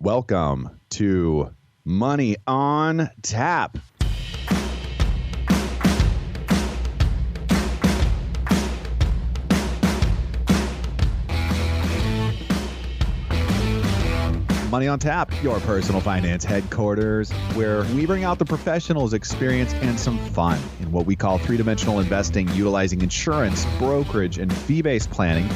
Welcome to Money on Tap. Money on Tap, your personal finance headquarters, where we bring out the professionals' experience and some fun in what we call three-dimensional investing, utilizing insurance, brokerage, and fee-based planning.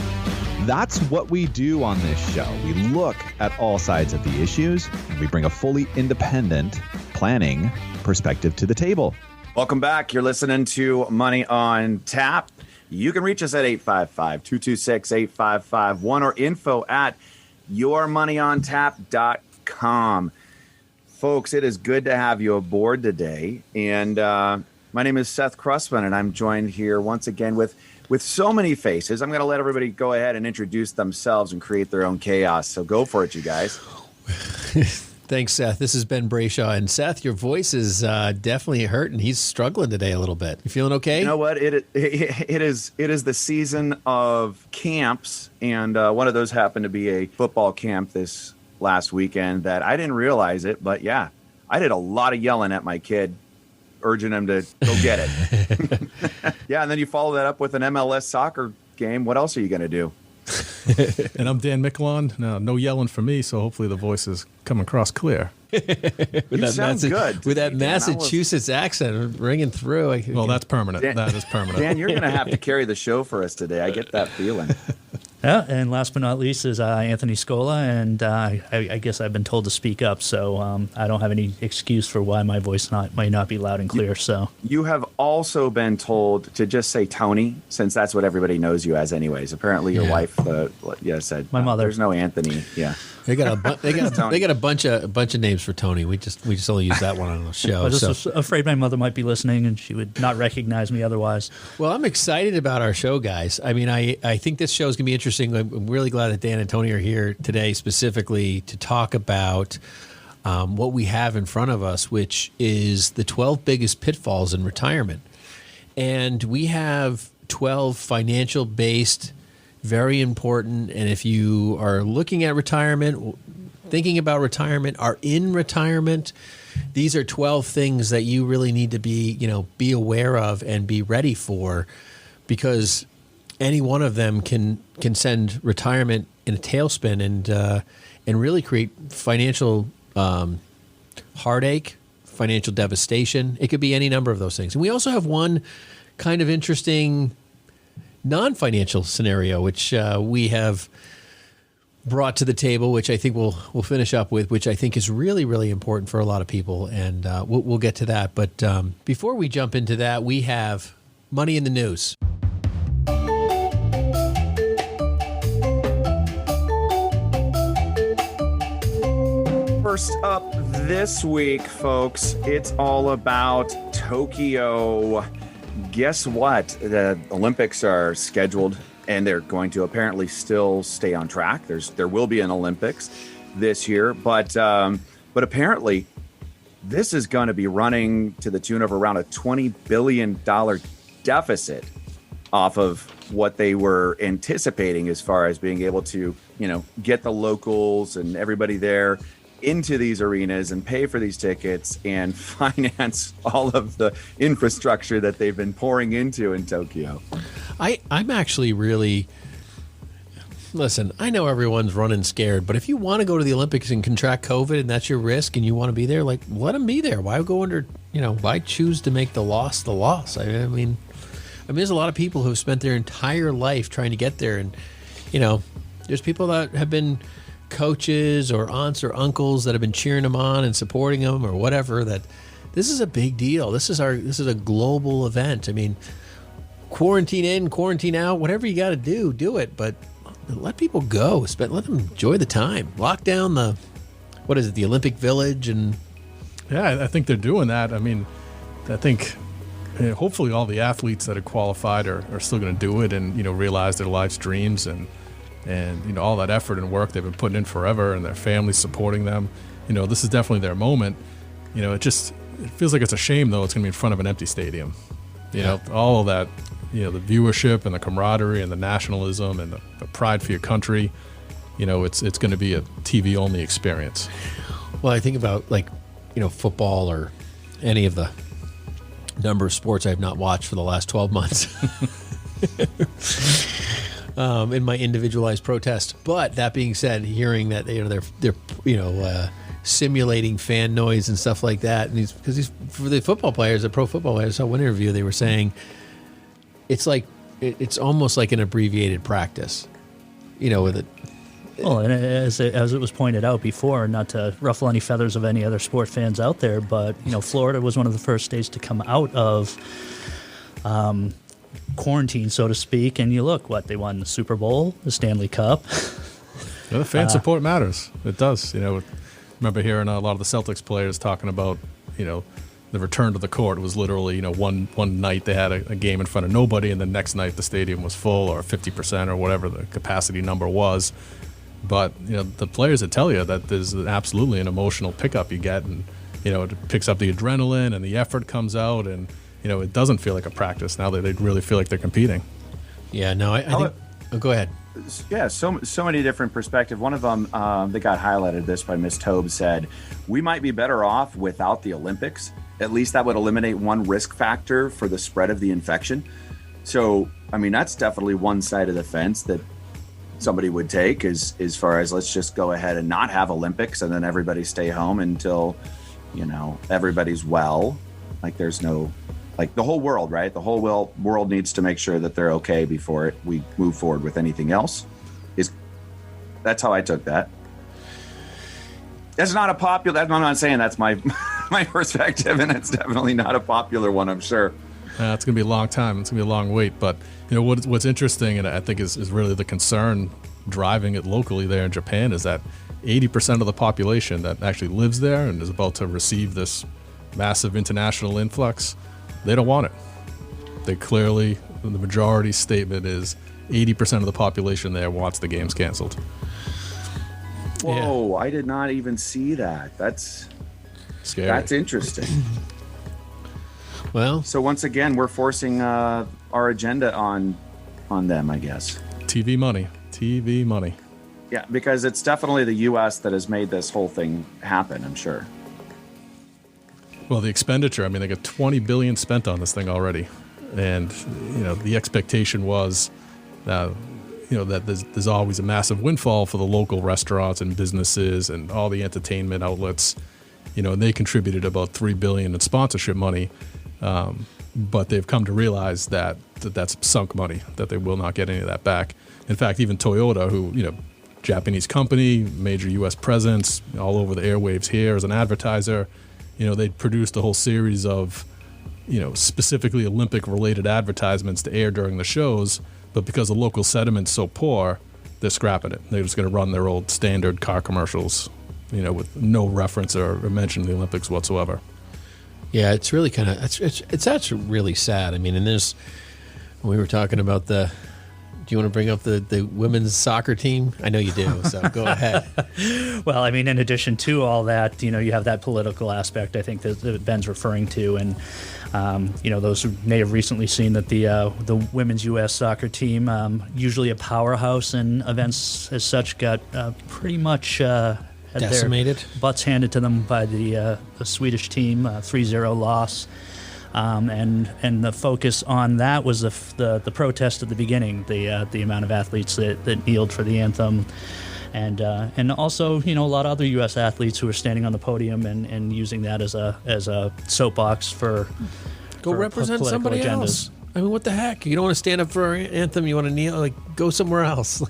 That's what we do on this show. We look at all sides of the issues, and we bring a fully independent planning perspective to the table. Welcome back. You're listening to Money on Tap. You can reach us at 855-226-8551 or info@yourmoneyontap.com. Folks, it is good to have you aboard today. And my name is Seth Krussman, and I'm joined here once again with so many faces. I'm going to let everybody go ahead and introduce themselves and create their own chaos. So go for it, you guys. Thanks, Seth. This is Ben Brayshaw. And Seth, your voice is definitely hurting. He's struggling today a little bit. You feeling okay? You know what? It is the season of camps, and one of those happened to be a football camp this last weekend that I didn't realize it, but yeah, I did a lot of yelling at my kid, urging him to go get it. Yeah, and then you follow that up with an MLS soccer game. What else are you going to do? And I'm Dan Mickelon. No yelling for me, so hopefully the voice is coming across clear. You sound good. With that Massachusetts accent ringing through. Well, that's permanent. That is permanent. Dan, you're going to have to carry the show for us today. I get that feeling. Yeah, and last but not least is Anthony Scola, and I guess I've been told to speak up, so I don't have any excuse for why my voice might not be loud and clear. So you have also been told to just say Tony, since that's what everybody knows you as, anyways. Apparently, your wife, said my mother. There's no Anthony. Yeah, they got a bunch of names for Tony. We just only use that one on the show. I was afraid my mother might be listening, and she would not recognize me otherwise. Well, I'm excited about our show, guys. I mean, I think this show is going to be interesting. I'm really glad that Dan and Tony are here today specifically to talk about what we have in front of us, which is the 12 biggest pitfalls in retirement. And we have 12 financial-based, very important, and if you are looking at retirement, thinking about retirement, are in retirement, these are 12 things that you really need to be aware of and be ready for, because any one of them can send retirement in a tailspin and really create financial heartache, financial devastation. It could be any number of those things. And we also have one kind of interesting non-financial scenario, which we have brought to the table, which I think we'll finish up with, which I think is really, really important for a lot of people. And we'll get to that. But before we jump into that, we have money in the news. First up this week, folks, it's all about Tokyo. Guess what? The Olympics are scheduled, and they're going to apparently still stay on track. There will be an Olympics this year, but apparently this is going to be running to the tune of around a $20 billion deficit off of what they were anticipating as far as being able to, get the locals and everybody there into these arenas and pay for these tickets and finance all of the infrastructure that they've been pouring into in Tokyo. I'm actually really... Listen, I know everyone's running scared, but if you want to go to the Olympics and contract COVID and that's your risk and you want to be there, let them be there. Why go under, why choose to make the loss the loss? I mean, there's a lot of people who have spent their entire life trying to get there. And, there's people that have been coaches or aunts or uncles that have been cheering them on and supporting them or whatever. That this is a big deal. This is a global event. I mean, quarantine in, quarantine out, whatever you got to do it. But let people go. Let them enjoy the time. Lock down the Olympic Village. And yeah, I think they're doing that. I mean, I think hopefully all the athletes that are qualified are still going to do it and realize their life's dreams and all that effort and work they've been putting in forever, and their families supporting them. This is definitely their moment. It feels like it's a shame though. It's going to be in front of an empty stadium. All of that, the viewership and the camaraderie and the nationalism and the pride for your country. it's going to be a TV only experience. Well, I think about football or any of the number of sports I've not watched for the last 12 months in my individualized protest. But that being said, hearing that they're simulating fan noise and stuff like that, and because for the football players, the pro football players, I saw one interview, they were saying it's almost like an abbreviated practice, with it. Well, and as it was pointed out before, not to ruffle any feathers of any other sport fans out there, but Florida was one of the first states to come out of quarantine, so to speak. And you look, they won the Super Bowl, the Stanley Cup. The fan support matters. It does. Remember hearing a lot of the Celtics players talking about the return to the court. It was literally one night they had a game in front of nobody, and the next night the stadium was full, or 50% or whatever the capacity number was. But the players that tell you that there's absolutely an emotional pickup you get, and it picks up the adrenaline and the effort comes out, and it doesn't feel like a practice now that they really feel like they're competing. Yeah, no, I think. Oh, go ahead. Yeah, so many different perspectives. One of them that got highlighted this by Miss Tobe said, we might be better off without the Olympics. At least that would eliminate one risk factor for the spread of the infection. So, I mean, that's definitely one side of the fence that somebody would take as far as let's just go ahead and not have Olympics and then everybody stay home until, everybody's well. Like there's no, the whole world, right? The whole world needs to make sure that they're okay before we move forward with anything else. That's how I took that. That's not a popular, I'm not saying that's my my perspective, and it's definitely not a popular one, I'm sure. It's going to be a long time. It's going to be a long wait. But what's interesting, and I think is really the concern driving it locally there in Japan, is that 80% of the population that actually lives there and is about to receive this massive international influx, they don't want it. They clearly, the majority statement is 80% of the population there wants the games canceled. Whoa, I did not even see that. That's scary. That's interesting. Well, so once again, we're forcing our agenda on them, I guess. TV money. Yeah, because it's definitely the U.S. that has made this whole thing happen, I'm sure. Well, the expenditure, they got $20 billion spent on this thing already. And, the expectation was, that there's always a massive windfall for the local restaurants and businesses and all the entertainment outlets. And they contributed about $3 billion in sponsorship money. But they've come to realize that that's sunk money, that they will not get any of that back. In fact, even Toyota, who, Japanese company, major U.S. presence, all over the airwaves here as an advertiser, they produced a whole series of, specifically Olympic-related advertisements to air during the shows, but because the local sentiment's so poor, they're scrapping it. They're just going to run their old standard car commercials, with no reference or mention of the Olympics whatsoever. Yeah, it's really kind of it's actually really sad. And when we were talking about do you want to bring up the women's soccer team? I know you do, so go ahead. Well, in addition to all that, you have that political aspect, I think, that Ben's referring to. And, those who may have recently seen that the women's U.S. soccer team, usually a powerhouse in events as such, got pretty much had decimated, their butts handed to them by the Swedish team, 3-0 loss. And the focus on that was the protest at the beginning, the amount of athletes that kneeled for the anthem, and also a lot of other U.S. athletes who are standing on the podium and using that as a soapbox for represent somebody agendas. else. What the heck? You don't want to stand up for an anthem. You want to kneel. Go somewhere else.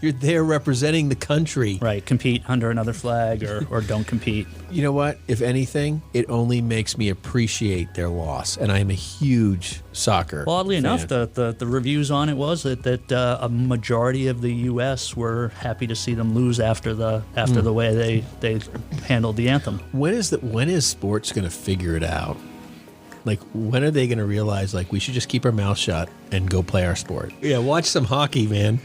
You're there representing the country. Right. Compete under another flag or don't compete. You know what? If anything, it only makes me appreciate their loss. And I'm a huge soccer Well, oddly fan. enough, the reviews on it was that a majority of the U.S. were happy to see them lose after the way they handled the anthem. When is sports going to figure it out? When are they going to realize, we should just keep our mouth shut and go play our sport? Yeah, watch some hockey, man.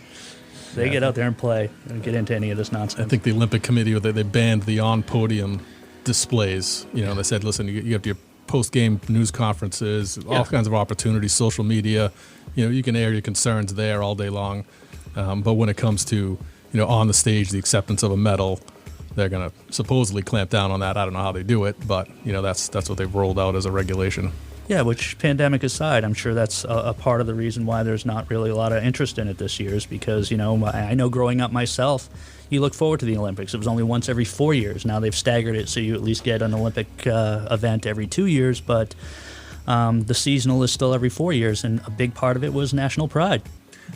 They get out there and play and get into any of this nonsense. I think the Olympic Committee, they banned the on-podium displays. They said, listen, you have your post-game news conferences, all kinds of opportunities, social media. You can air your concerns there all day long. But when it comes to, on the stage, the acceptance of a medal. They're going to supposedly clamp down on that. I don't know how they do it, but that's what they've rolled out as a regulation. Yeah, which, pandemic aside, I'm sure that's a part of the reason why there's not really a lot of interest in it this year, is because, I know growing up myself, you look forward to the Olympics. It was only once every 4 years. Now they've staggered it so you at least get an Olympic event every 2 years, but the seasonal is still every 4 years, and a big part of it was national pride.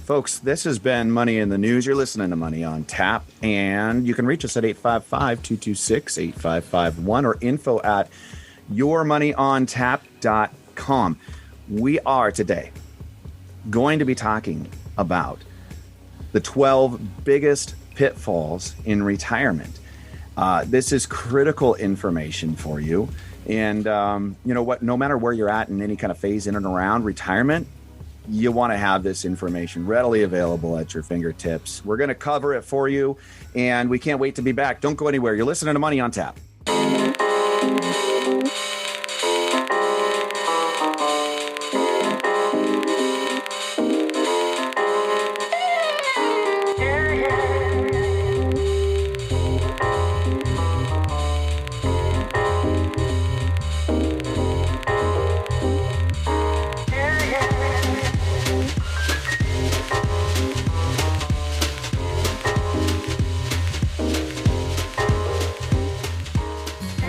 Folks, this has been Money in the News. You're listening to Money on Tap, and you can reach us at 855-226-8551 or info at yourmoneyontap.com. We are today going to be talking about the 12 biggest pitfalls in retirement. This is critical information for you. And you know what? No matter where you're at in any kind of phase in and around retirement, you want to have this information readily available at your fingertips. We're going to cover it for you, and we can't wait to be back. Don't go anywhere. You're listening to Money on Tap.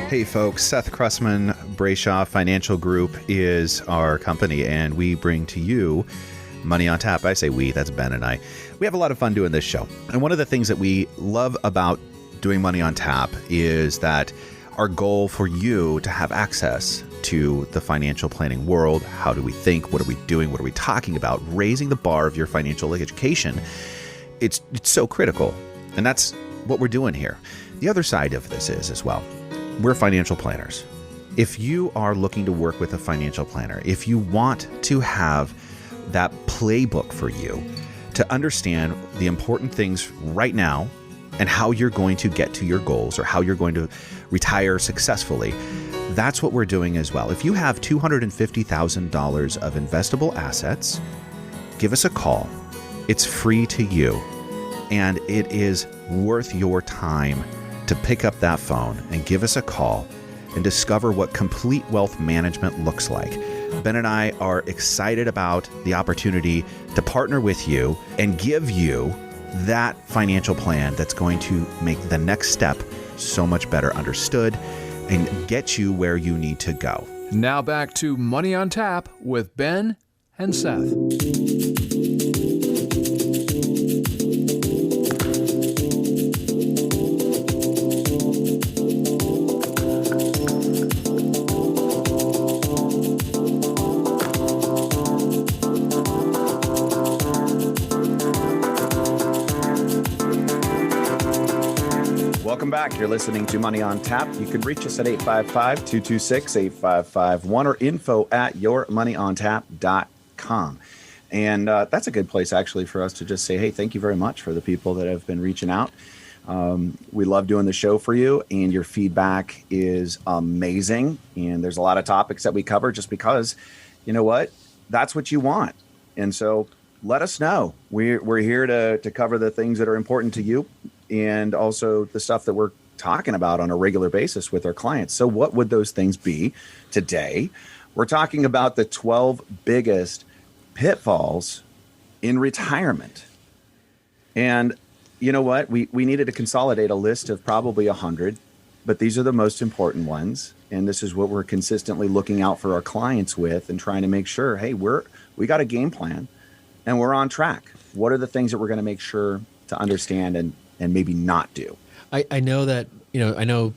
Hey folks, Seth Krussman, Brayshaw Financial Group is our company, and we bring to you Money on Tap. I say we, that's Ben and I. We have a lot of fun doing this show. And one of the things that we love about doing Money on Tap is that our goal for you to have access to the financial planning world. How do we think? What are we doing? What are we talking about? Raising the bar of your financial education. It's so critical. And that's what we're doing here. The other side of this is as well, we're financial planners. If you are looking to work with a financial planner, if you want to have that playbook for you to understand the important things right now and how you're going to get to your goals or how you're going to retire successfully, that's what we're doing as well. If you have $250,000 of investable assets, give us a call. It's free to you, and it is worth your time to pick up that phone and give us a call and discover what complete wealth management looks like. Ben and I are excited about the opportunity to partner with you and give you that financial plan that's going to make the next step so much better understood and get you where you need to go. Now back to Money on Tap with Ben and Seth. Welcome back. You're listening to Money on Tap. You can reach us at 855-226-8551 or info at yourmoneyontap.com. And that's a good place, actually, for us to just say, hey, thank you very much for the people that have been reaching out. We love doing the show for you, and your feedback is amazing. And there's a lot of topics that we cover just because, you know what, that's what you want. And so let us know. We're here to cover the things that are important to you, and also the stuff that we're talking about on a regular basis with our clients. So what would those things be today? We're talking about the 12 biggest pitfalls in retirement. And you know what? We needed to consolidate a list of probably 100, but these are the most important ones. And this is what we're consistently looking out for our clients with and trying to make sure, hey, we got a game plan and we're on track. What are the things that we're going to make sure to understand and maybe not do? I know that, I know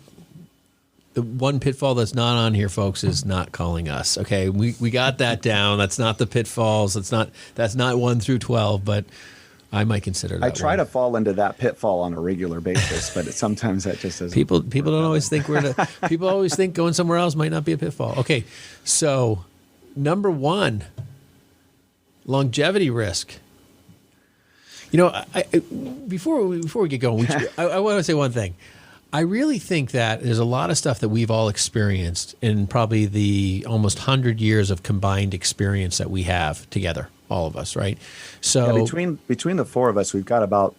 the one pitfall that's not on here, folks, is not calling us. Okay, we got that down. That's not the pitfalls. That's not 1 through 12, but I might consider that. I try to fall into that pitfall on a regular basis, but sometimes that just doesn't. People don't always think people always think going somewhere else might not be a pitfall. Okay, so number 1, longevity risk. Before we get going, I want to say one thing. I really think that there's a lot of stuff that we've all experienced in probably the almost 100 years of combined experience that we have together. all of us, right? So between the four of us, we've got about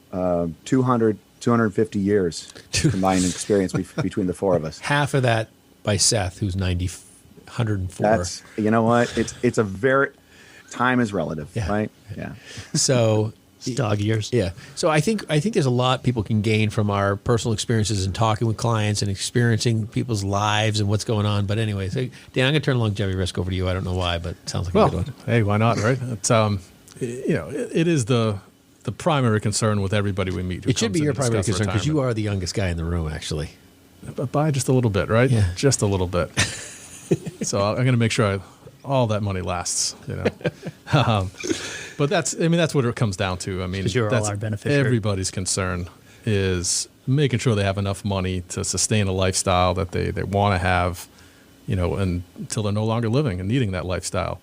250 years combined experience between the four of us. Half of that by Seth, who's 104. That's, you know what? It's a very, time is relative, Yeah. right? Yeah. So It's dog years. yeah. So I think there's a lot people can gain from our personal experiences and talking with clients and experiencing people's lives and what's going on. But anyway, so Dan, I'm going to turn longevity risk over to you. I don't know why, but it sounds like a good one. Hey, why not, right? It's it is the primary concern with everybody we meet. It should be your primary concern because you are the youngest guy in the room, actually. But by just a little bit, right? Yeah. Just a little bit. So I'm going to make sure all that money lasts, But that's what it comes down to. I mean, 'Cause you're all that's our beneficiary. everybody's concern is making sure they have enough money to sustain a lifestyle that they want to have, until they're no longer living and needing that lifestyle.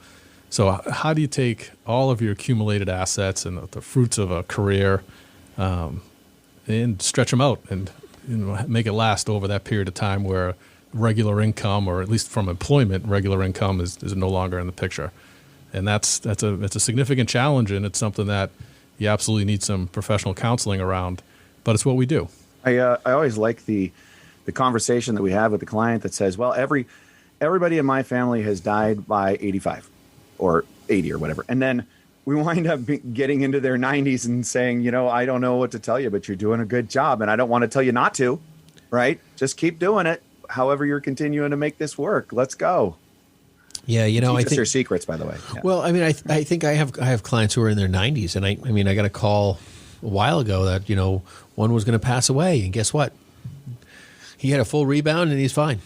So how do you take all of your accumulated assets and the fruits of a career and stretch them out and make it last over that period of time where regular income, or at least from employment, regular income is no longer in the picture? And it's a significant challenge, and it's something that you absolutely need some professional counseling around. But it's what we do. I always like the conversation that we have with the client that says, well, everybody in my family has died by 85 or 80 or whatever. And then we wind up getting into their 90s and saying, I don't know what to tell you, but you're doing a good job. And I don't want to tell you not to, right? Just keep doing it. However, you're continuing to make this work. Let's go. Yeah, I Teach us think their secrets, by the way. Yeah. Well, I mean, I think I have clients who are in their 90s, and I got a call a while ago that one was going to pass away, and guess what? He had a full rebound and he's fine.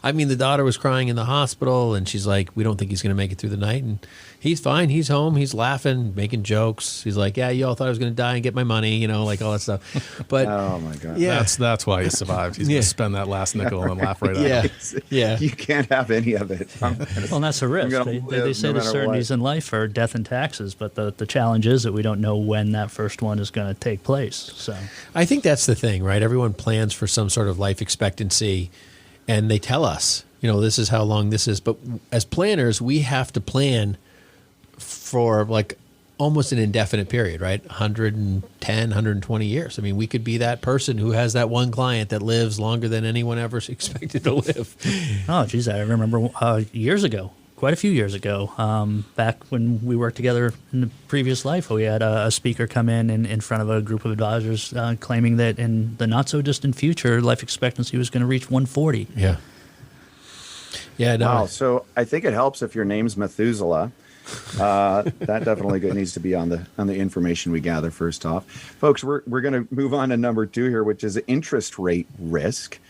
I mean, the daughter was crying in the hospital, and she's like, "We don't think he's going to make it through the night," and he's fine. He's home. He's laughing, making jokes. He's like, "Yeah, you all thought I was going to die and get my money," like all that stuff. But oh my God, yeah, that's why he survived. He's going to spend that last nickel and laugh right yeah, out. yeah. You can't have any of it. Well, and that's a risk. They say the certainties in life are death and taxes, but the challenge is that we don't know when that first one is going to take place. So I think that's the thing, right? Everyone plans for some sort of life expectancy, and they tell us, this is how long this is. But as planners, we have to plan for like almost an indefinite period, right? 110, 120 years. I mean, we could be that person who has that one client that lives longer than anyone ever expected to live. Oh, geez, I remember years ago, quite a few years ago, back when we worked together in the previous life, we had a speaker come in front of a group of advisors claiming that in the not-so-distant future, life expectancy was going to reach 140. Yeah. Yeah, no. Wow. So I think it helps if your name's Methuselah. That definitely needs to be on the information we gather first off. Folks, we're going to move on to number 2 here, which is interest rate risk.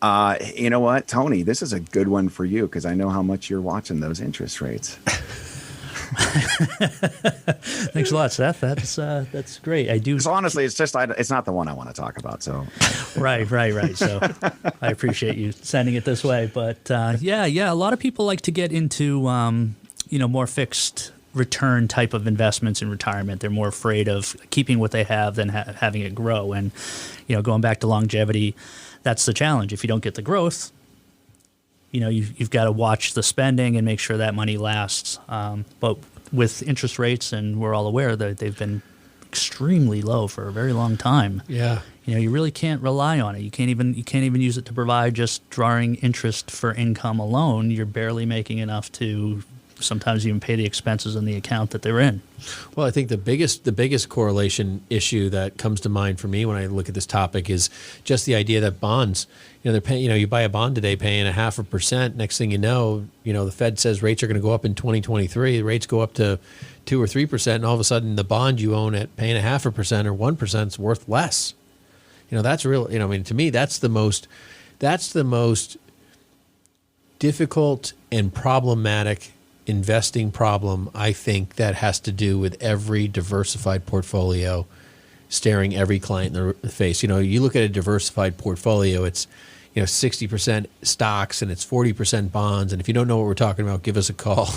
You know what, Tony, this is a good one for you because I know how much you're watching those interest rates. Thanks a lot, Seth. That's great. I do. So honestly, it's not the one I want to talk about. So right. So I appreciate you sending it this way, but yeah. A lot of people like to get into more fixed return type of investments in retirement. They're more afraid of keeping what they have than having it grow. And going back to longevity, that's the challenge. If you don't get the growth, you've got to watch the spending and make sure that money lasts. But with interest rates, and we're all aware that they've been extremely low for a very long time. Yeah. You really can't rely on it. You can't even use it to provide just drawing interest for income alone. You're barely making enough to sometimes even pay the expenses in the account that they're in. Well, I think the biggest correlation issue that comes to mind for me when I look at this topic is just the idea that bonds, they're paying, you buy a bond today paying 0.5%. Next thing you know, the Fed says rates are going to go up in 2023. The rates go up to 2 or 3%, and all of a sudden the bond you own at paying 0.5% or 1% is worth less. That's real. To me, that's the most difficult and problematic investing problem, I think, that has to do with every diversified portfolio staring every client in the face. You look at a diversified portfolio, it's 60% stocks and it's 40% bonds. And if you don't know what we're talking about, give us a call.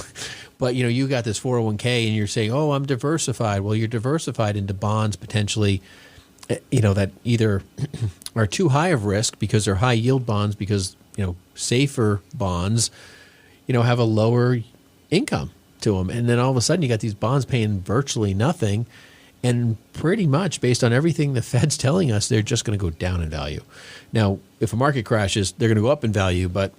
But you got this 401k and you're saying, "Oh, I'm diversified." Well, you're diversified into bonds potentially, that either are too high of risk because they're high yield bonds, because safer bonds, have a lower income to them. And then all of a sudden you got these bonds paying virtually nothing. And pretty much based on everything the Fed's telling us, they're just going to go down in value. Now, if a market crashes, they're going to go up in value. But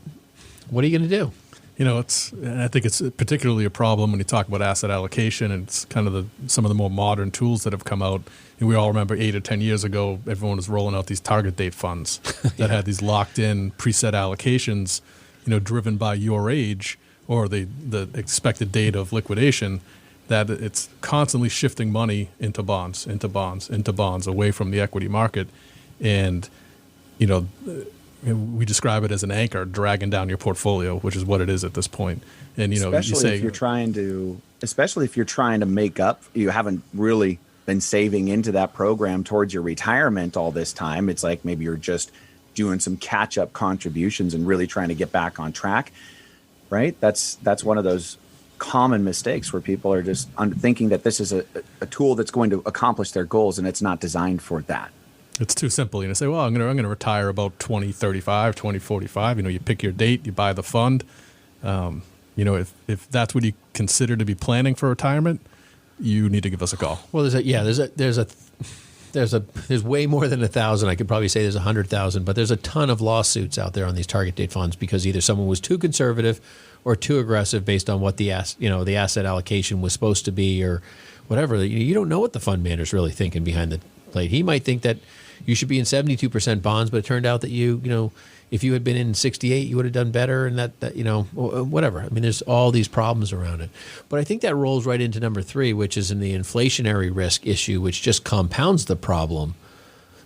what are you going to do? And I think it's particularly a problem when you talk about asset allocation, and it's kind of some of the more modern tools that have come out. And we all remember 8 or 10 years ago, everyone was rolling out these target date funds that had these locked in preset allocations, driven by your age or the expected date of liquidation, that it's constantly shifting money into bonds, away from the equity market. And, we describe it as an anchor dragging down your portfolio, which is what it is at this point. And especially if you're trying to make up, you haven't really been saving into that program towards your retirement all this time. It's like maybe you're just doing some catch-up contributions and really trying to get back on track, right? That's one of those common mistakes where people are just thinking that this is a tool that's going to accomplish their goals, and it's not designed for that. It's too simple. Say, well, I'm going to retire about 2035, 2045. You pick your date, you buy the fund. If that's what you consider to be planning for retirement, you need to give us a call. Well, there's way more than 1,000. I could probably say there's 100,000, but there's a ton of lawsuits out there on these target date funds because either someone was too conservative or too aggressive based on what the asset allocation was supposed to be or whatever. You don't know what the fund manager's really thinking behind the plate. He might think that you should be in 72% bonds, but it turned out that if you had been in 68, you would have done better, and that whatever. I mean, there's all these problems around it. But I think that rolls right into number 3, which is in the inflationary risk issue, which just compounds the problem.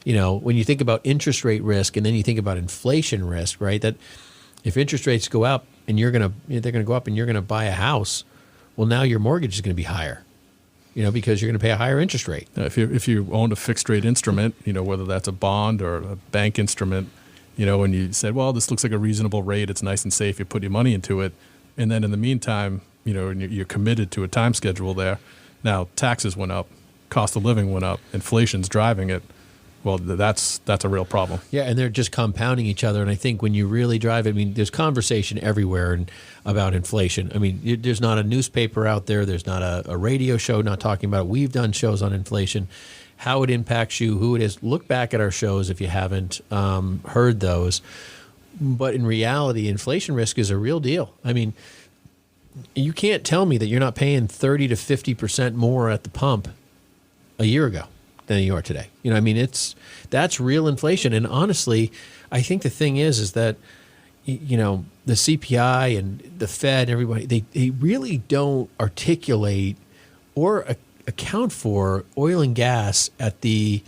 When you think about interest rate risk and then you think about inflation risk, right? That if interest rates go up and they're going to go up and you're going to buy a house, well, now your mortgage is going to be higher. Because you're going to pay a higher interest rate. If you own a fixed rate instrument, whether that's a bond or a bank instrument, and you said, well, this looks like a reasonable rate, it's nice and safe, you put your money into it, and then in the meantime, and you're committed to a time schedule there. Now taxes went up, cost of living went up, inflation's driving it. Well, that's a real problem. Yeah, and they're just compounding each other. And I think when you really drive it, there's conversation everywhere about inflation. There's not a newspaper out there. There's not a radio show not talking about it. We've done shows on inflation, how it impacts you, who it is. Look back at our shows if you haven't heard those. But in reality, inflation risk is a real deal. You can't tell me that you're not paying 30 to 50% more at the pump a year ago than you are today. That's real inflation. And honestly, I think the thing is that, the CPI and the Fed and everybody, they really don't articulate or account for oil and gas at the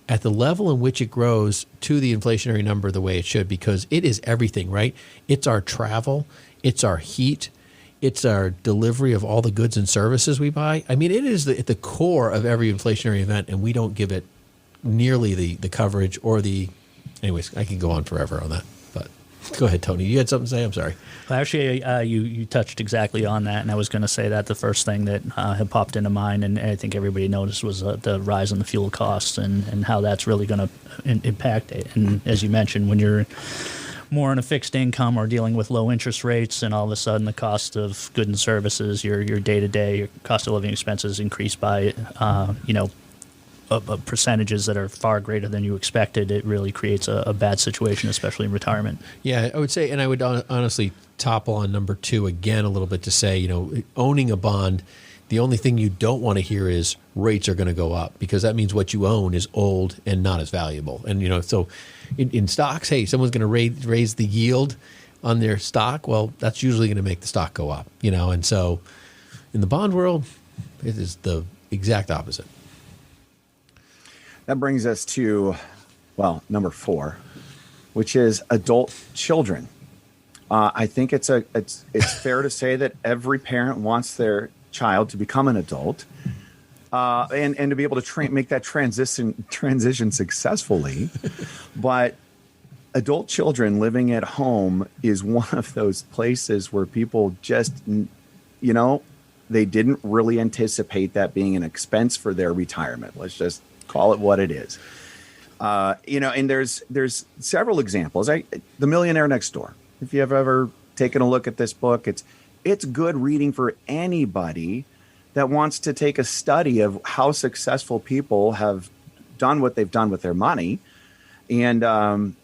level in which it grows to the inflationary number the way it should, because it is everything, right? It's our travel, it's our heat, it's our delivery of all the goods and services we buy. It is at the core of every inflationary event, and we don't give it nearly the coverage or the... Anyways, I can go on forever on that. But go ahead, Tony. You had something to say? I'm sorry. Well, actually, you touched exactly on that, and I was going to say that the first thing that had popped into mind, and I think everybody noticed, was the rise in the fuel costs and how that's really going to impact it. And as you mentioned, when you're more on a fixed income or dealing with low interest rates, and all of a sudden the cost of goods and services, your day-to-day, your cost of living expenses increase by, percentages that are far greater than you expected, it really creates a bad situation, especially in retirement. Yeah, I would say, and I would honestly topple on number 2 again a little bit to say, owning a bond, the only thing you don't want to hear is rates are going to go up, because that means what you own is old and not as valuable. And, so in stocks, hey, someone's going to raise the yield on their stock. Well, that's usually going to make the stock go up, and so in the bond world, it is the exact opposite. That brings us to, number 4, which is adult children. I think it's fair to say that every parent wants their child to become an adult, and to be able to make that transition successfully. But adult children living at home is one of those places where people just, they didn't really anticipate that being an expense for their retirement. Let's just call it what it is. And there's several examples. The Millionaire Next Door. If you have ever taken a look at this book, it's good reading for anybody that wants to take a study of how successful people have done what they've done with their money, and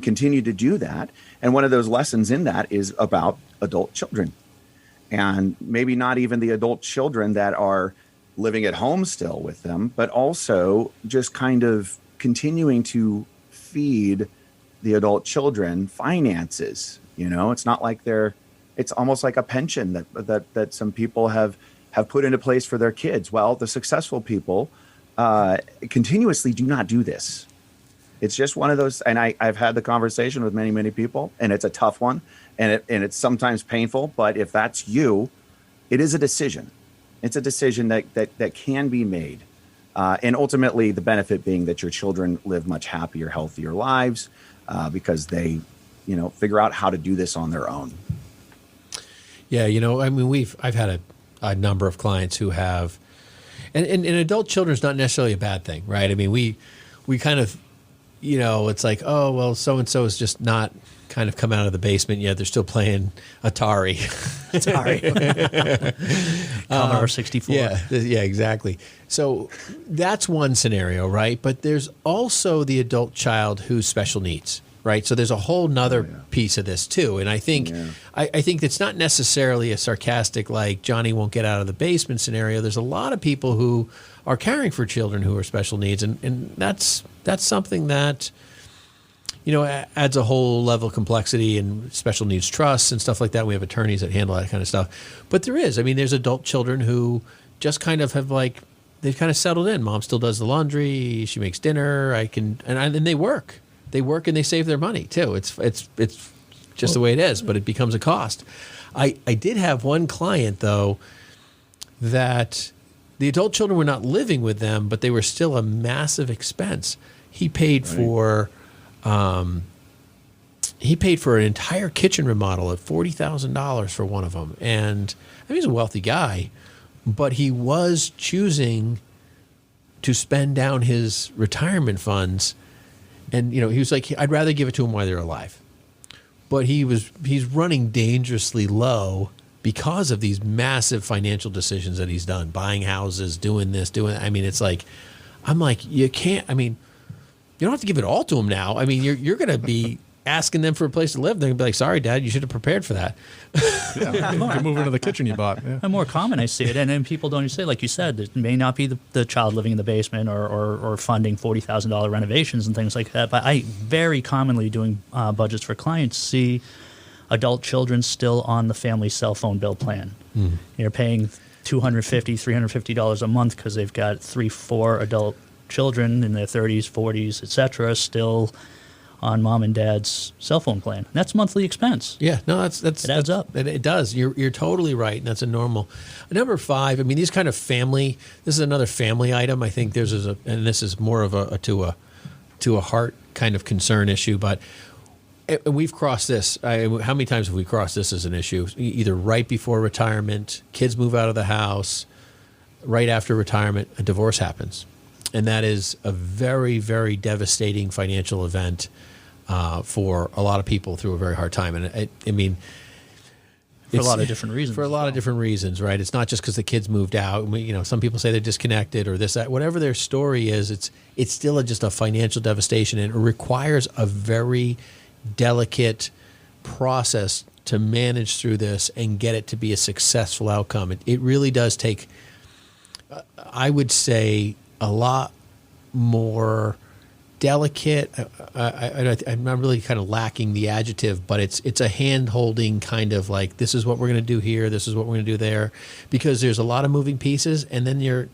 continue to do that. And one of those lessons in that is about adult children, and maybe not even the adult children that are living at home still with them, but also just kind of continuing to feed the adult children finances. It's not like it's almost like a pension that some people have put into place for their kids. Well, the successful people continuously do not do this. It's just one of those, and I've had the conversation with many, many people, and it's a tough one, and it's sometimes painful, but if that's you, it is a decision. It's a decision that can be made. And ultimately, the benefit being that your children live much happier, healthier lives because they, figure out how to do this on their own. Yeah, I've had a number of clients who have, and adult children is not necessarily a bad thing, right? I mean, we kind of, it's like, oh, well, so-and-so is just not kind of come out of the basement yet. They're still playing Atari. Commodore 64. Yeah, exactly. So that's one scenario, right? But there's also the adult child who's special needs, right? So there's a whole nother piece of this too. And I think I think it's not necessarily a sarcastic, like Johnny won't get out of the basement scenario. There's a lot of people who are caring for children who are special needs, and that's something that adds a whole level of complexity and special needs trusts and stuff like that. We have attorneys that handle that kind of stuff. But there's adult children who just kind of have they've kind of settled in. Mom still does the laundry. She makes dinner. And they work. They work and they save their money too. It's just the way it is, but it becomes a cost. I did have one client though that the adult children were not living with them, but they were still a massive expense. He paid for an entire kitchen remodel at $40,000 for one of them. And I mean, he's a wealthy guy, but he was choosing to spend down his retirement funds. And, he was like, I'd rather give it to them while they're alive. But he's running dangerously low because of these massive financial decisions that he's done, buying houses, doing this, I mean, it's like, I'm like, you can't, I mean, you don't have to give it all to them now. I mean, you're going to be asking them for a place to live. They're going to be like, sorry, Dad, you should have prepared for that. Yeah, you can move into the kitchen you bought. Yeah. And more common, I see it. And then people don't say, like you said, it may not be the child living in the basement or funding $40,000 renovations and things like that. But I very commonly doing budgets for clients see adult children still on the family cell phone bill plan. You're paying $250, $350 a month because they've got 3-4 adult children in their 30s, 40s, etc., still on mom and dad's cell phone plan. That's monthly expense. Yeah, no, it adds up. It does. You're totally right, and that's a normal. Number 5. I mean, these kind of family. This is another family item. I think and this is more of a to a heart kind of concern issue, but. We've crossed this. How many times have we crossed this as an issue? Either right before retirement, kids move out of the house, right after retirement, a divorce happens. And that is a very, very devastating financial event for a lot of people through a very hard time. And I mean, for a lot of different reasons. For a lot of different reasons, right? It's not just because the kids moved out. Some people say they're disconnected or this, that. Whatever their story is, it's still just a financial devastation, and it requires a very delicate process to manage through this and get it to be a successful outcome. It really does take, I would say, a lot more delicate. I'm not really kind of lacking the adjective, but it's a hand-holding kind of like, this is what we're going to do here, this is what we're going to do there, because there's a lot of moving pieces, and then you're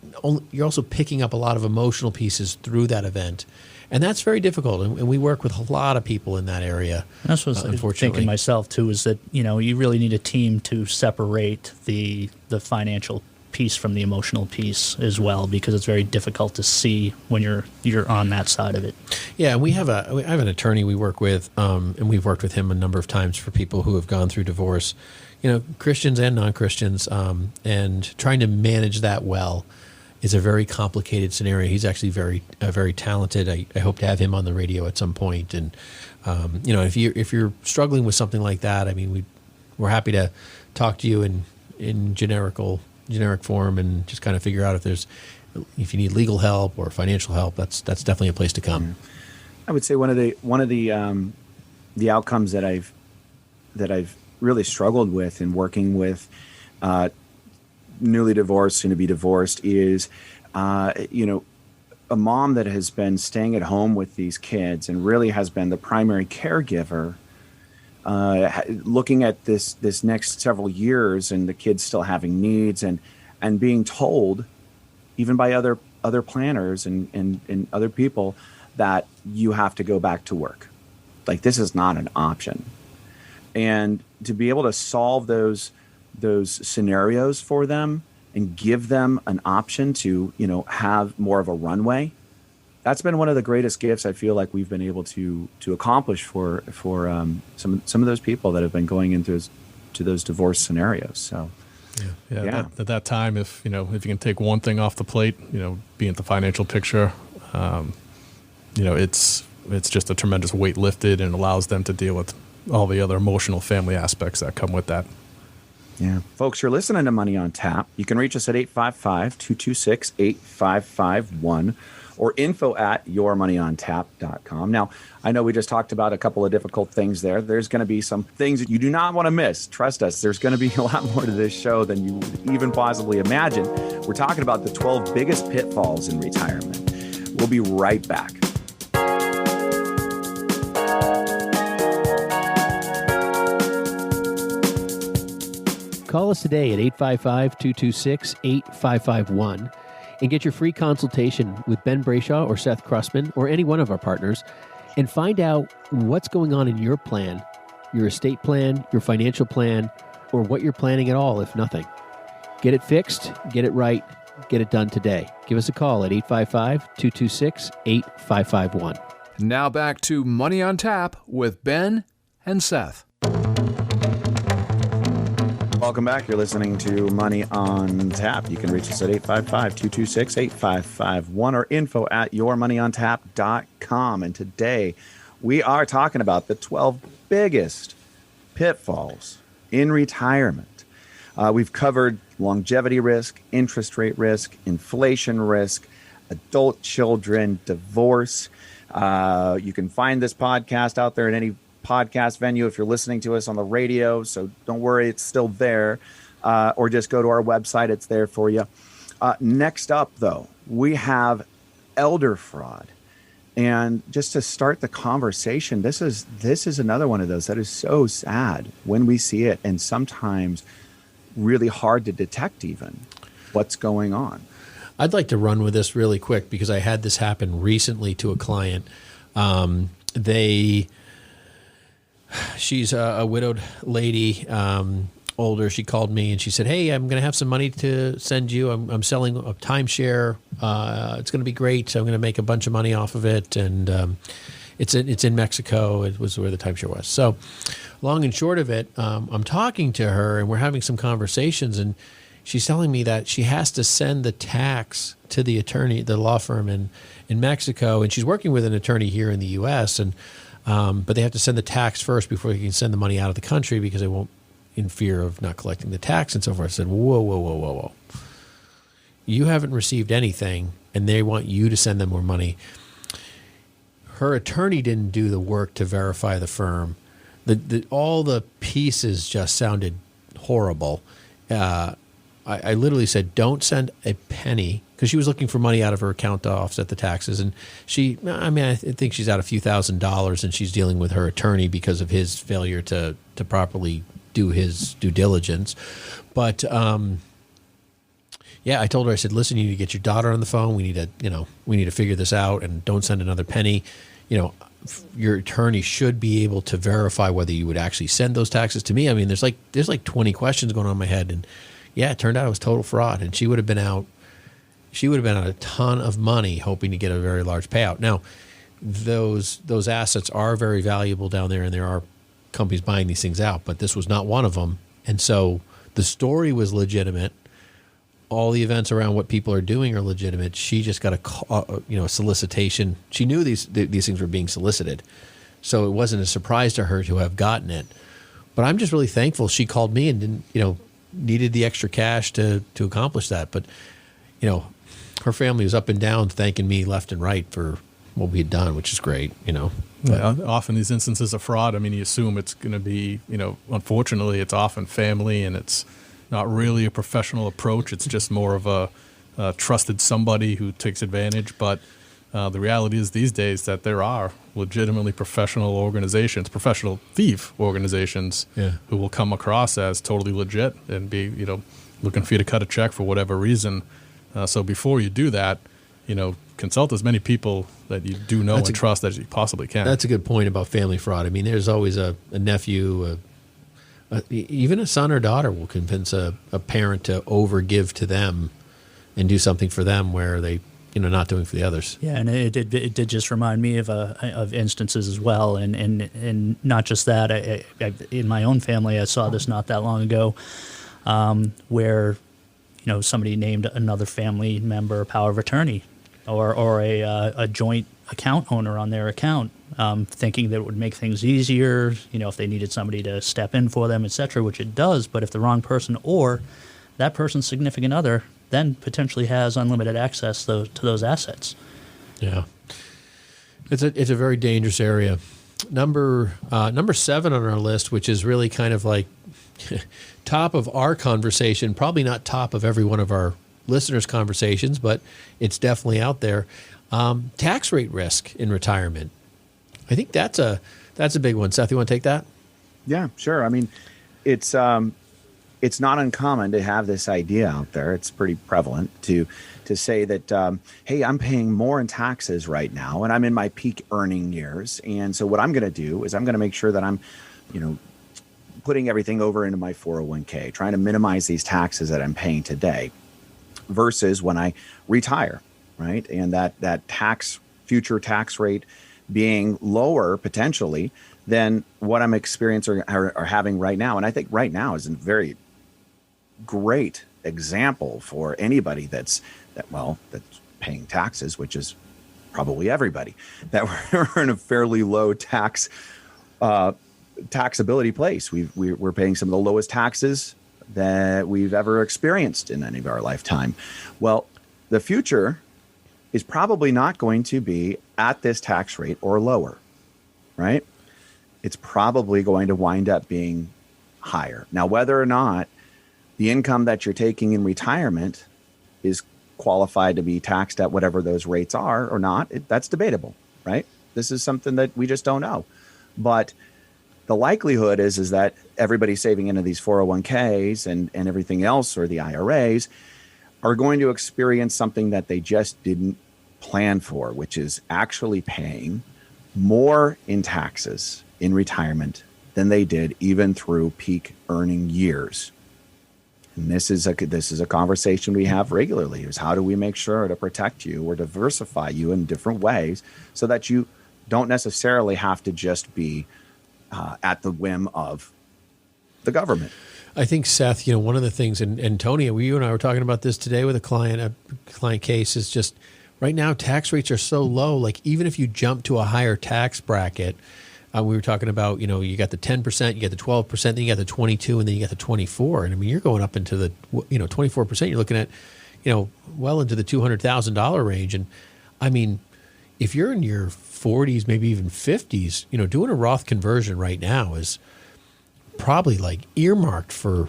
also picking up a lot of emotional pieces through that event. And that's very difficult, and we work with a lot of people in that area. And that's what I was thinking myself too. Is that you really need a team to separate the financial piece from the emotional piece as well, because it's very difficult to see when you're on that side of it. Yeah, and I have an attorney we work with, and we've worked with him a number of times for people who have gone through divorce, Christians and non-Christians, and trying to manage that well is a very complicated scenario. He's actually very, very talented. I hope to have him on the radio at some point. And if you're struggling with something like that, I mean, we're happy to talk to you in generic form and just kind of figure out if you need legal help or financial help. That's definitely a place to come. I would say one of the outcomes that I've really struggled with in working with newly divorced, soon to be divorced, is a mom that has been staying at home with these kids and really has been the primary caregiver, looking at this next several years and the kids still having needs and being told, even by other planners and other people, that you have to go back to work. Like, this is not an option. And to be able to solve those scenarios for them and give them an option to, have more of a runway, that's been one of the greatest gifts I feel like we've been able to accomplish for some of those people that have been going into those divorce scenarios. So yeah. At that time, if you can take one thing off the plate, being at the financial picture, it's just a tremendous weight lifted and allows them to deal with all the other emotional family aspects that come with that. Yeah. Folks, you're listening to Money on Tap. You can reach us at 855-226-8551 or info@yourmoneyontap.com. Now, I know we just talked about a couple of difficult things there. There's going to be some things that you do not want to miss. Trust us, there's going to be a lot more to this show than you would even possibly imagine. We're talking about the 12 biggest pitfalls in retirement. We'll be right back. Call us today at 855-226-8551 and get your free consultation with Ben Brayshaw or Seth Krussman or any one of our partners and find out what's going on in your plan, your estate plan, your financial plan, or what you're planning at all, if nothing. Get it fixed, get it right, get it done today. Give us a call at 855-226-8551. Now back to Money on Tap with Ben and Seth. Welcome back. You're listening to Money on Tap. You can reach us at 855-226-8551 or info@yourmoneyontap.com. And today we are talking about the 12 biggest pitfalls in retirement. We've covered longevity risk, interest rate risk, inflation risk, adult children, divorce. You can find this podcast out there in any podcast venue if you're listening to us on the radio, so don't worry, it's still there, or just go to our website, it's there for you. Next up, though, we have elder fraud. And just to start the conversation, this is another one of those that is so sad when we see it, and sometimes really hard to detect even what's going on. I'd like to run with this really quick because I had this happen recently to a client. She's a widowed lady, older. She called me and she said, "Hey, I'm going to have some money to send you. I'm selling a timeshare. It's going to be great. So I'm going to make a bunch of money off of it. And it's in Mexico. It was where the timeshare was." So long and short of it, I'm talking to her and we're having some conversations, and she's telling me that she has to send the tax to the attorney, the law firm in Mexico, and she's working with an attorney here in the U.S. and but they have to send the tax first before they can send the money out of the country because they won't, in fear of not collecting the tax and so forth. I said, whoa. You haven't received anything, and they want you to send them more money. Her attorney didn't do the work to verify the firm. All the pieces just sounded horrible. I literally said, don't send a penny, because she was looking for money out of her account to offset the taxes. And I think she's out a few $1,000s, and she's dealing with her attorney because of his failure to properly do his due diligence. But I told her, I said, listen, you need to get your daughter on the phone. We need to figure this out, and don't send another penny. Your attorney should be able to verify whether you would actually send those taxes to me. I mean, there's like 20 questions going on in my head, and it turned out it was total fraud, and she would have been out a ton of money hoping to get a very large payout. Now, those assets are very valuable down there, and there are companies buying these things out, but this was not one of them. And so the story was legitimate. All the events around what people are doing are legitimate. She just got a solicitation. She knew these things were being solicited, so it wasn't a surprise to her to have gotten it. But I'm just really thankful she called me and didn't, needed the extra cash to accomplish that. But, her family was up and down thanking me left and right for what we had done, which is great, Yeah, often these instances of fraud, I mean, you assume it's going to be, unfortunately, it's often family and it's not really a professional approach. It's just more of a trusted somebody who takes advantage. But the reality is these days that there are legitimately professional organizations, professional thief organizations who will come across as totally legit and be, looking for you to cut a check for whatever reason. So before you do that, consult as many people that you do know and trust as you possibly can. That's a good point about family fraud. I mean, there's always a nephew, even a son or daughter will convince a parent to overgive to them and do something for them where they, not doing for the others. Yeah, and it did just remind me of instances as well, and not just that. I, in my own family, I saw this not that long ago, where somebody named another family member a power of attorney, or a joint account owner on their account, thinking that it would make things easier, if they needed somebody to step in for them, et cetera, which it does. But if the wrong person or that person's significant other then potentially has unlimited access to those assets. Yeah. It's a very dangerous area. Number 7 on our list, which is really kind of like top of our conversation, probably not top of every one of our listeners' conversations, but it's definitely out there. Tax rate risk in retirement. I think that's a big one. Seth, you want to take that? Yeah, sure. I mean, it's not uncommon to have this idea out there. It's pretty prevalent to say that, hey, I'm paying more in taxes right now, and I'm in my peak earning years. And so what I'm going to do is I'm going to make sure that I'm, putting everything over into my 401k, trying to minimize these taxes that I'm paying today versus when I retire, right? And that future tax rate being lower potentially than what I'm experiencing or having right now. And I think right now is a very great example for anybody that's paying taxes, which is probably everybody, that we're in a fairly low taxability place. We're paying some of the lowest taxes that we've ever experienced in any of our lifetime. Well, the future is probably not going to be at this tax rate or lower, right? It's probably going to wind up being higher. Now, whether or not the income that you're taking in retirement is qualified to be taxed at whatever those rates are or not, that's debatable, right? This is something that we just don't know. But the likelihood is that everybody saving into these 401ks and everything else, or the IRAs, are going to experience something that they just didn't plan for, which is actually paying more in taxes in retirement than they did even through peak earning years. And this is a conversation we have regularly, is how do we make sure to protect you or diversify you in different ways so that you don't necessarily have to just be at the whim of the government. I think, Seth, one of the things, and Tony, you and I were talking about this today with a client case, is just right now tax rates are so low. Like even if you jump to a higher tax bracket, we were talking about, you got the 10%, you got the 12%, then you got the 22%, and then you got the 24%. And I mean, you're going up into the, 24%. You're looking at, well into the $200,000 range. And I mean, if you're in your 40s, maybe even 50s, doing a Roth conversion right now is probably like earmarked for,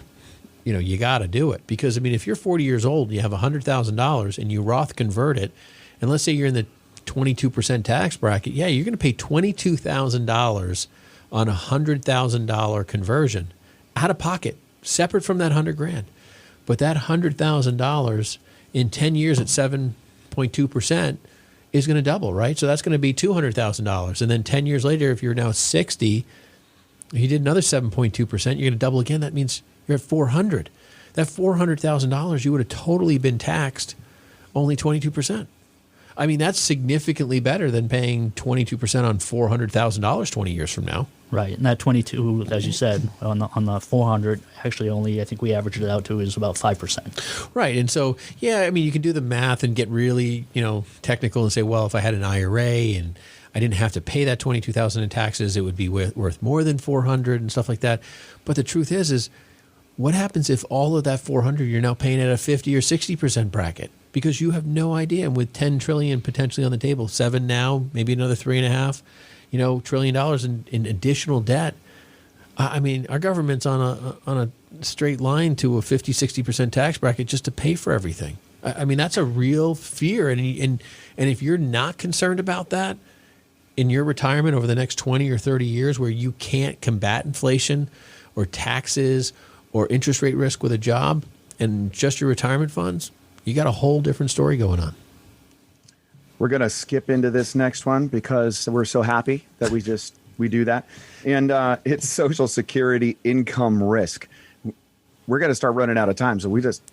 you got to do it. Because I mean, if you're 40 years old, you have $100,000 and you Roth convert it, and let's say you're in the 22% tax bracket, yeah, you're going to pay $22,000 on a $100,000 conversion out of pocket, separate from that $100,000. But that $100,000 in 10 years at 7.2% is going to double, right? So that's going to be $200,000. And then 10 years later, if you're now 60, you did another 7.2%, you're going to double again. That means you're at $400,000. That $400,000, you would have totally been taxed only 22%. I mean, that's significantly better than paying 22% on $400,000 20 years from now. Right, and that 22, as you said, on the 400, actually only, I think we averaged it out to is about 5%. Right, and so, yeah, I mean, you can do the math and get really, technical and say, well, if I had an IRA and I didn't have to pay that $22,000 in taxes. It would be worth more than $400 and stuff like that. But the truth is what happens if all of that $400 you're now paying at a 50 or 60% bracket? Because you have no idea. And with $10 trillion potentially on the table, $7 trillion now, maybe another $3.5 trillion in additional debt. I mean, our government's on a straight line to a 50, 60% tax bracket just to pay for everything. I mean, that's a real fear. And if you're not concerned about that in your retirement over the next 20 or 30 years, where you can't combat inflation or taxes or interest rate risk with a job and just your retirement funds, you got a whole different story going on. We're going to skip into this next one because we're so happy that we do that. And it's Social Security income risk. We're going to start running out of time, so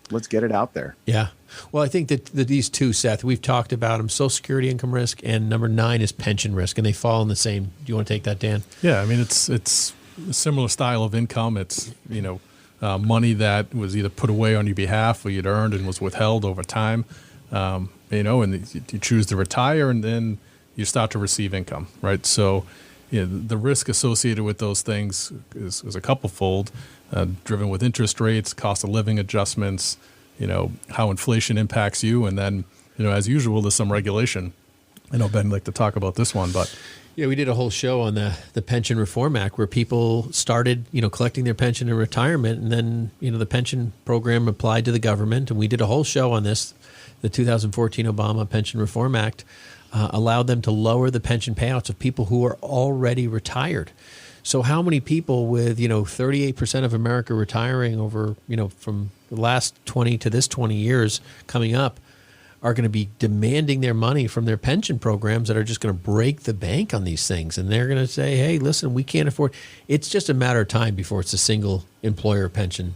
let's get it out there. Yeah. Well, I think that these two, Seth, we've talked about them, Social Security income risk, and number 9 is pension risk, and they fall in the same. Do you want to take that, Dan? Yeah, I mean, it's a similar style of income. It's, money that was either put away on your behalf or you'd earned and was withheld over time, and you choose to retire and then you start to receive income, right? So the risk associated with those things is a couple-fold, driven with interest rates, cost of living adjustments, how inflation impacts you, and then, as usual, there's some regulation. I know Ben liked to talk about this one, but... Yeah, we did a whole show on the Pension Reform Act where people started, collecting their pension in retirement, and then, the pension program applied to the government, and we did a whole show on this. The 2014 Obama Pension Reform Act allowed them to lower the pension payouts of people who are already retired. So how many people with, 38% of America retiring over, from the last 20 to this 20 years coming up are going to be demanding their money from their pension programs that are just going to break the bank on these things. And they're going to say, hey, listen, we can't afford. It's just a matter of time before it's a single employer pension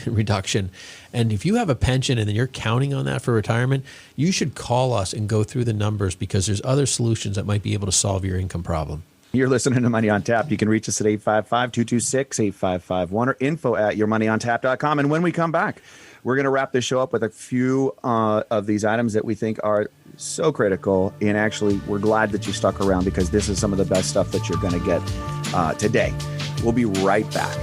reduction. And if you have a pension and then you're counting on that for retirement, you should call us and go through the numbers, because there's other solutions that might be able to solve your income problem. You're listening to Money on Tap. You can reach us at 855-226-8551 or info@yourmoneyontap.com. And when we come back, we're going to wrap this show up with a few of these items that we think are so critical. And actually, we're glad that you stuck around, because this is some of the best stuff that you're going to get today. We'll be right back.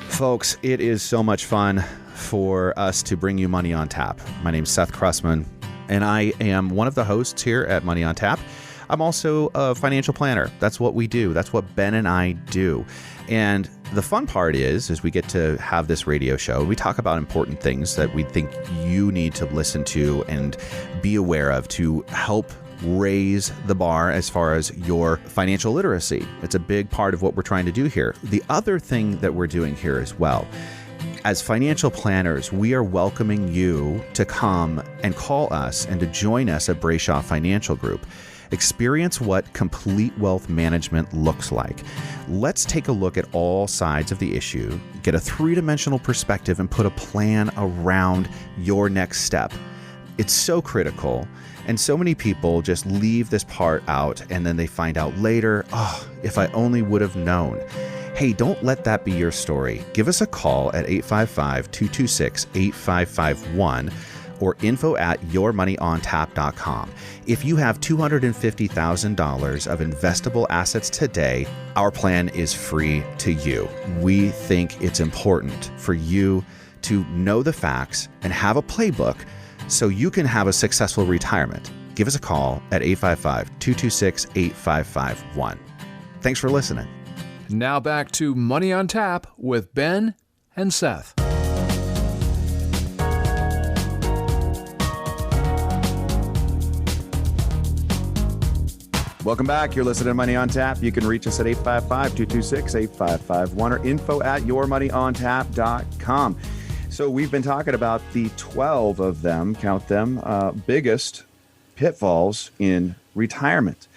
Folks, it is so much fun for us to bring you Money on Tap. My name's Seth Krussman, and I am one of the hosts here at Money on Tap. I'm also a financial planner. That's what we do. That's what Ben and I do. And the fun part is we get to have this radio show. We talk about important things that we think you need to listen to and be aware of to help raise the bar as far as your financial literacy. It's a big part of what we're trying to do here. The other thing that we're doing here as well, as financial planners, we are welcoming you to come and call us and to join us at Brayshaw Financial Group. Experience what complete wealth management looks like. Let's take a look at all sides of the issue, get a three-dimensional perspective, and put a plan around your next step. It's so critical. And so many people just leave this part out, and then they find out later, oh, if I only would have known. Hey, don't let that be your story. Give us a call at 855-226-8551 or info@yourmoneyontap.com. If you have $250,000 of investable assets today, our plan is free to you. We think it's important for you to know the facts and have a playbook so you can have a successful retirement. Give us a call at 855-226-8551. Thanks for listening. Now back to Money on Tap with Ben and Seth. Welcome back. You're listening to Money on Tap. You can reach us at 855-226-8551 or info@yourmoneyontap.com. So we've been talking about the 12 of them, count them, biggest pitfalls in retirement.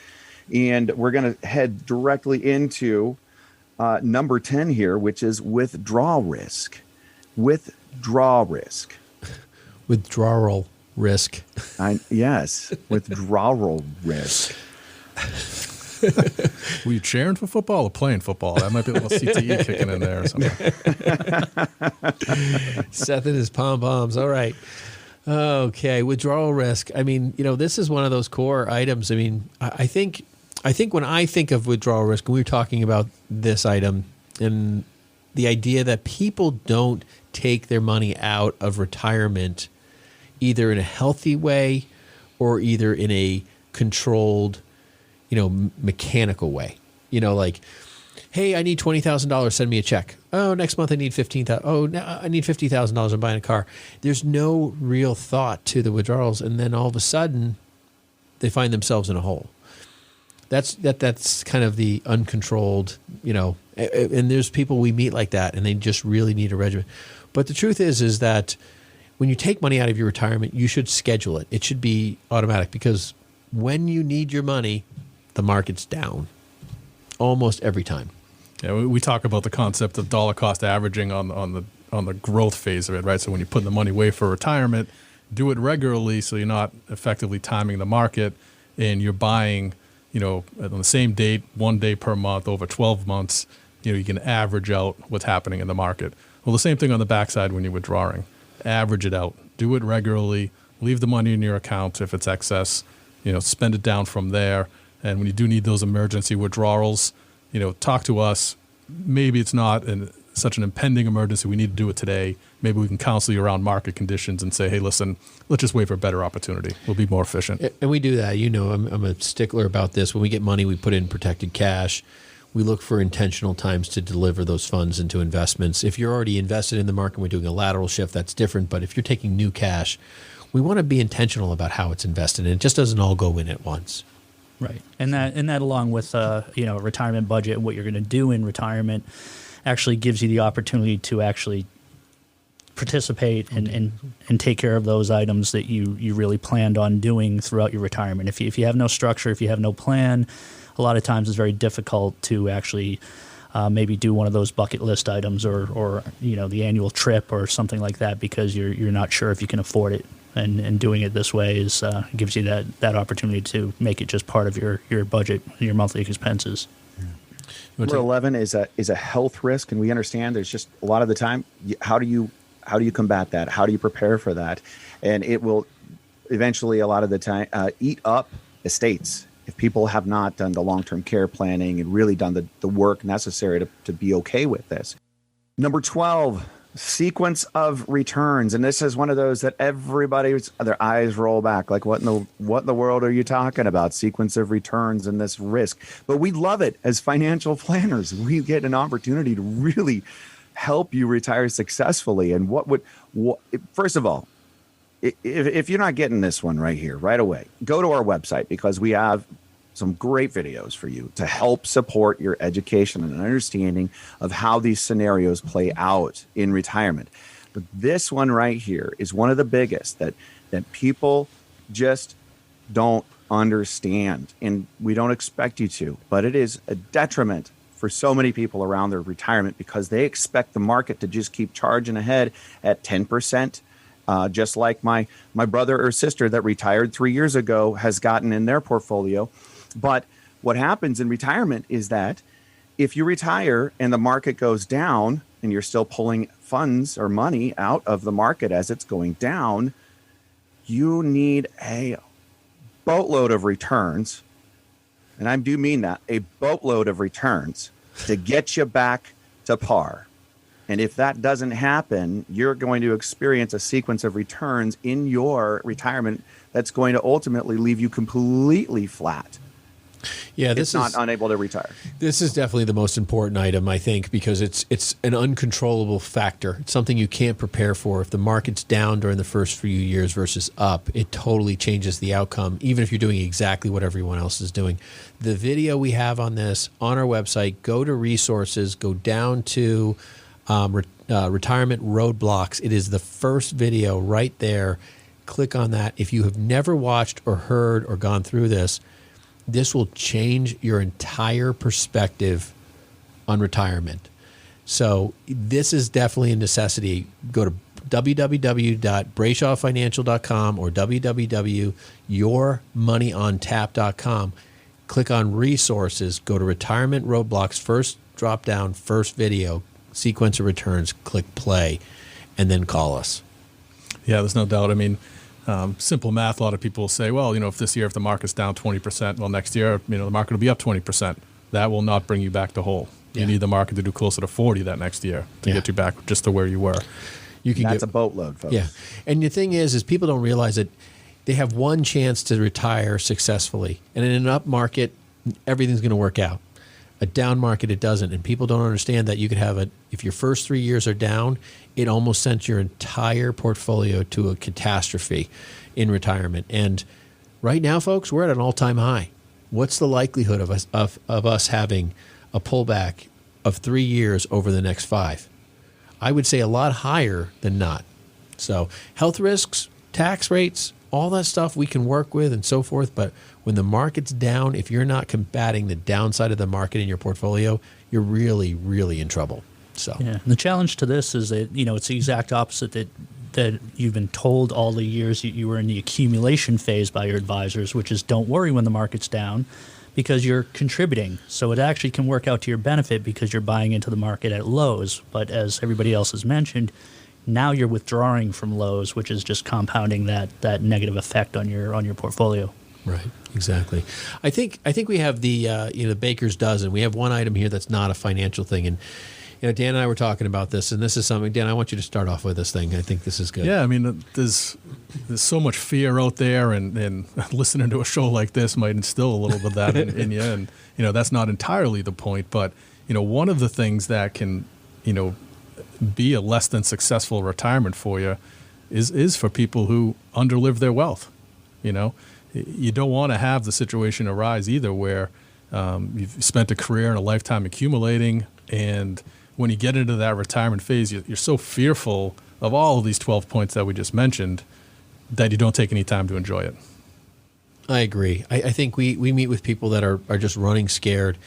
And we're going to head directly into number 10 here, which is withdrawal risk. Withdrawal risk. Withdrawal risk. Yes, withdrawal risk. Were you cheering for football or playing football? That might be a little CTE kicking in there or something. Seth and his pom-poms. All right. Okay. Withdrawal risk. I mean, this is one of those core items. I mean, I think when I think of withdrawal risk, and we were talking about this item and the idea that people don't take their money out of retirement either in a healthy way or either in a controlled, mechanical way. Like, hey, I need $20,000. Send me a check. Oh, next month I need $15,000. Oh, now I need $50,000. I'm buying a car. There's no real thought to the withdrawals, and then all of a sudden, they find themselves in a hole. That's kind of the uncontrolled, and there's people we meet like that, and they just really need a regimen. But the truth is that when you take money out of your retirement, you should schedule it. It should be automatic, because when you need your money, the market's down almost every time. Yeah, we talk about the concept of dollar cost averaging on the growth phase of it, right? So when you put the money away for retirement, do it regularly so you're not effectively timing the market, and you're buying, on the same date, 1 day per month over 12 months. You can average out what's happening in the market. Well, the same thing on the backside when you're withdrawing. Average it out. Do it regularly. Leave the money in your account if it's excess. Spend it down from there. And when you do need those emergency withdrawals, talk to us. Maybe it's not such an impending emergency. We need to do it today. Maybe we can counsel you around market conditions and say, hey, listen, let's just wait for a better opportunity. We'll be more efficient. And we do that. I'm a stickler about this. When we get money, we put in protected cash. We look for intentional times to deliver those funds into investments. If you're already invested in the market, we're doing a lateral shift, that's different. But if you're taking new cash, we want to be intentional about how it's invested. And it just doesn't all go in at once. Right. And that along with, a retirement budget and what you're going to do in retirement actually gives you the opportunity to actually participate and take care of those items that you really planned on doing throughout your retirement. If you have no structure, if you have no plan, a lot of times it's very difficult to actually maybe do one of those bucket list items or the annual trip or something like that, because you're not sure if you can afford it. And doing it this way gives you that opportunity to make it just part of your budget, your monthly expenses. Number 11 is a health risk, and we understand there's just a lot of the time. How do you combat that? How do you prepare for that? And it will eventually, a lot of the time, eat up estates if people have not done the long-term care planning and really done the work necessary to be okay with this. Number 12. Sequence of returns, and this is one of those that their eyes roll back, like what in the world are you talking about? Sequence of returns and this risk, but we love it as financial planners. We get an opportunity to really help you retire successfully. And first of all, if you're not getting this one right here, right away, go to our website, because we have some great videos for you to help support your education and understanding of how these scenarios play out in retirement. But this one right here is one of the biggest that people just don't understand, and we don't expect you to, but it is a detriment for so many people around their retirement, because they expect the market to just keep charging ahead at 10%. Just like my brother or sister that retired 3 years ago has gotten in their portfolio. But what happens in retirement is that if you retire and the market goes down and you're still pulling funds or money out of the market as it's going down, you need a boatload of returns. And I do mean that, a boatload of returns to get you back to par. And if that doesn't happen, you're going to experience a sequence of returns in your retirement that's going to ultimately leave you completely flat. Yeah, it's not unable to retire. This is definitely the most important item, I think, because it's an uncontrollable factor. It's something you can't prepare for. If the market's down during the first few years versus up, it totally changes the outcome, even if you're doing exactly what everyone else is doing. The video we have on this on our website, go to resources, go down to retirement roadblocks. It is the first video right there. Click on that. If you have never watched or heard or gone through this, this will change your entire perspective on retirement. So this is definitely a necessity. Go to www.brayshawfinancial.com or www.yourmoneyontap.com. click on resources, go to retirement roadblocks, first drop down, first video, sequence of returns, click play, and then call us. Yeah, there's no doubt. I mean, simple math, a lot of people will say, well, if this year, if the market's down 20%, well, next year, the market will be up 20%. That will not bring you back to whole. You need the market to do closer to 40 that next year to get you back just to where you were. That's a boatload, folks. Yeah. And the thing is people don't realize that they have one chance to retire successfully. And in an up market, everything's going to work out. A down market, it doesn't. And people don't understand that you could have if your first 3 years are down, it almost sent your entire portfolio to a catastrophe in retirement. And right now, folks, we're at an all-time high. What's the likelihood of us having a pullback of 3 years over the next 5? I would say a lot higher than not. So health risks, tax rates, all that stuff we can work with and so forth. But when the market's down, if you're not combating the downside of the market in your portfolio, you're really, really in trouble. So yeah, the challenge to this is that it's the exact opposite that you've been told all the years you were in the accumulation phase by your advisors, which is don't worry when the market's down because you're contributing. So it actually can work out to your benefit because you're buying into the market at lows. But as everybody else has mentioned, now you're withdrawing from lows, which is just compounding that negative effect on your portfolio. Right, exactly. I think we have the baker's dozen. We have one item here that's not a financial thing, and Dan and I were talking about this, and this is something. Dan, I want you to start off with this thing. I think this is good. Yeah, I mean, there's so much fear out there, and listening to a show like this might instill a little bit of that in you. And that's not entirely the point, but one of the things that can be a less than successful retirement for you is for people who underlive their wealth. You don't want to have the situation arise either where you've spent a career and a lifetime accumulating, and when you get into that retirement phase, you're so fearful of all of these 12 points that we just mentioned that you don't take any time to enjoy it. I agree. I think we meet with people that are just running scared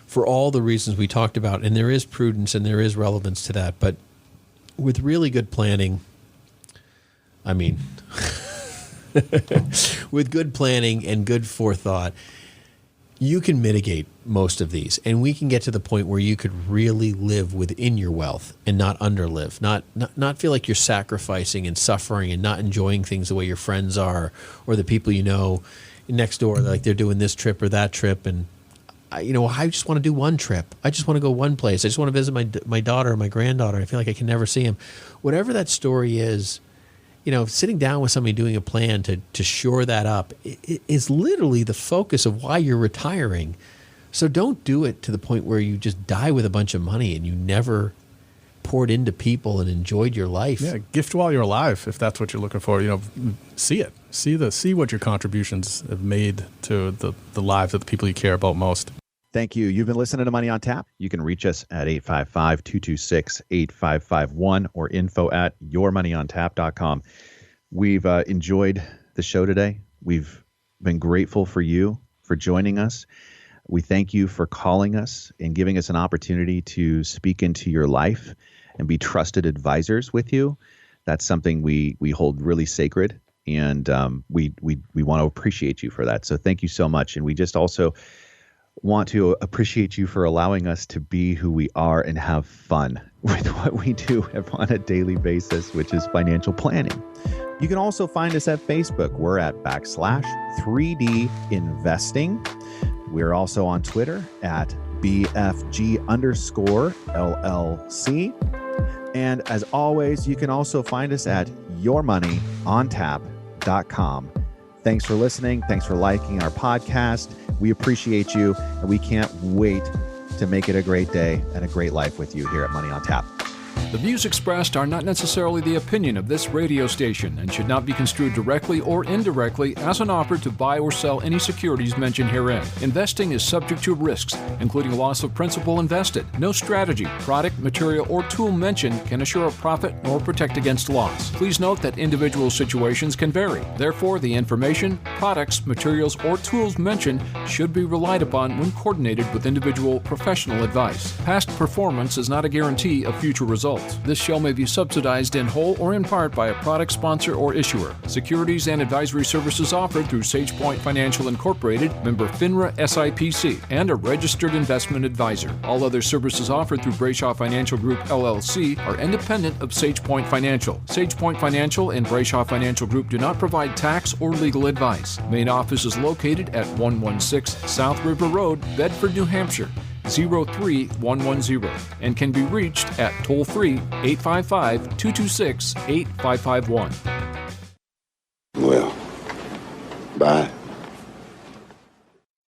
for all the reasons we talked about, and there is prudence and there is relevance to that. But with really good planning, with good planning and good forethought, you can mitigate most of these, and we can get to the point where you could really live within your wealth and not underlive, not feel like you're sacrificing and suffering and not enjoying things the way your friends are or the people next door, like they're doing this trip or that trip. And I just want to do one trip. I just want to go one place. I just want to visit my daughter or my granddaughter. I feel like I can never see him. Whatever that story is, sitting down with somebody doing a plan to shore that up is literally the focus of why you're retiring. So don't do it to the point where you just die with a bunch of money and you never poured into people and enjoyed your life. Yeah, gift while you're alive, if that's what you're looking for. See it. See what your contributions have made to the lives of the people you care about most. Thank you. You've been listening to Money on Tap. You can reach us at 855-226-8551 or info@yourmoneyontap.com. We've enjoyed the show today. We've been grateful for you for joining us. We thank you for calling us and giving us an opportunity to speak into your life and be trusted advisors with you. That's something we hold really sacred, and we want to appreciate you for that. So thank you so much. And we just also want to appreciate you for allowing us to be who we are and have fun with what we do on a daily basis, which is financial planning. You can also find us at Facebook. We're at /3D Investing. We're also on Twitter at BFG_LLC. And as always, you can also find us at yourmoneyontap.com. Thanks for listening. Thanks for liking our podcast. We appreciate you, and we can't wait to make it a great day and a great life with you here at Money on Tap. The views expressed are not necessarily the opinion of this radio station and should not be construed directly or indirectly as an offer to buy or sell any securities mentioned herein. Investing is subject to risks, including loss of principal invested. No strategy, product, material, or tool mentioned can assure a profit nor protect against loss. Please note that individual situations can vary. Therefore, the information, products, materials, or tools mentioned should be relied upon when coordinated with individual professional advice. Past performance is not a guarantee of future results. episodes. This show may be subsidized in whole or in part by a product sponsor or issuer. Securities and advisory services offered through SagePoint Financial Incorporated, member FINRA SIPC, and a registered investment advisor. All other services offered through Brayshaw Financial Group LLC are independent of SagePoint Financial. SagePoint Financial and Brayshaw Financial Group do not provide tax or legal advice. Main office is located at 116 South River Road, Bedford, New Hampshire, 03110, and can be reached at toll-free 855-226-8551. Well, bye.